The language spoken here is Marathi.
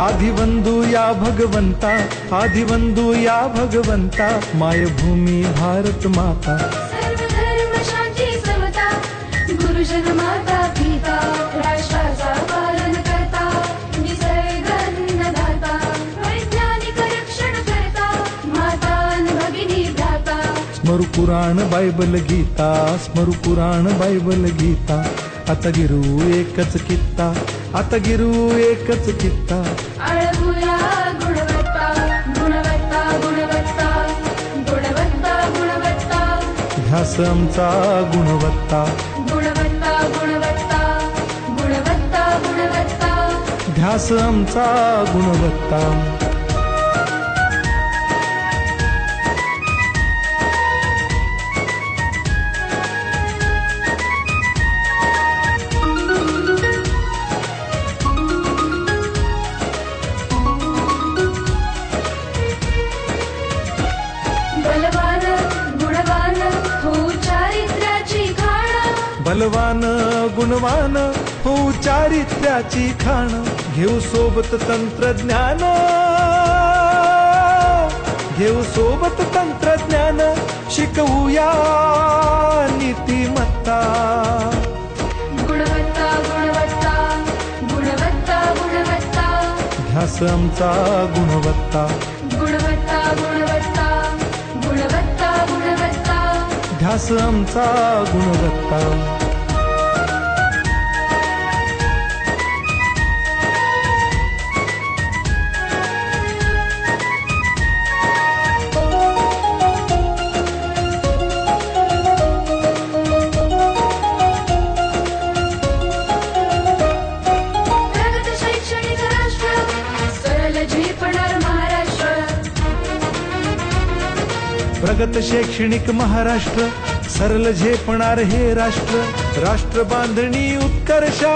आदिबंधू या भगवंता, आदिबंधू या भगवंता, मायभूमी भारत माता। सर्व धर्म शांती समता, गुरुजन माता पिता, राष्ट्राचा पालन करता, निसर्ग अन्नदाता, वैज्ञानिक रक्षण करता, माता अन भगिनी भ्राता। स्मरू पुराण बायबल गीता, स्मरू पुराण बायबल गीता, आता गिरू एकच कित्ता, आता गिरू एकच कित्ता। आळवूया गुणवत्ता, गुणवत्ता, गुणवत्ता, गुणवत्ता, गुणवत्ता, ध्यास आमचा गुणवत्ता, गुणवत्ता, गुणवत्ता, गुणवत्ता, गुणवत्ता। ध्यास आमचा गुणवत्ता। बलवान गुणवान हो चारित्र्याची खाण, बलवान गुणवान हो चारित्र्याची खाण, घेऊ सोबत तंत्रज्ञान, घेऊ सोबत तंत्रज्ञान, शिकवूया नीतिमत्ता। गुणवत्ता, गुणवत्ता, गुणवत्ता, गुणवत्ता, ध्यास आमचा गुणवत्ता, गुणवत्ता, गुणवत्ता, गुणवत्ता, गुणवत्ता। ध्यास आमचा गुणवत्ता। प्रगत शैक्षणिक राष्ट्र, सरल झेपणार महाराष्ट्र। प्रगत शैक्षणिक महाराष्ट्र, सरल झेपणार हे राष्ट्र, राष्ट्र बांधणी उत्कर्षा।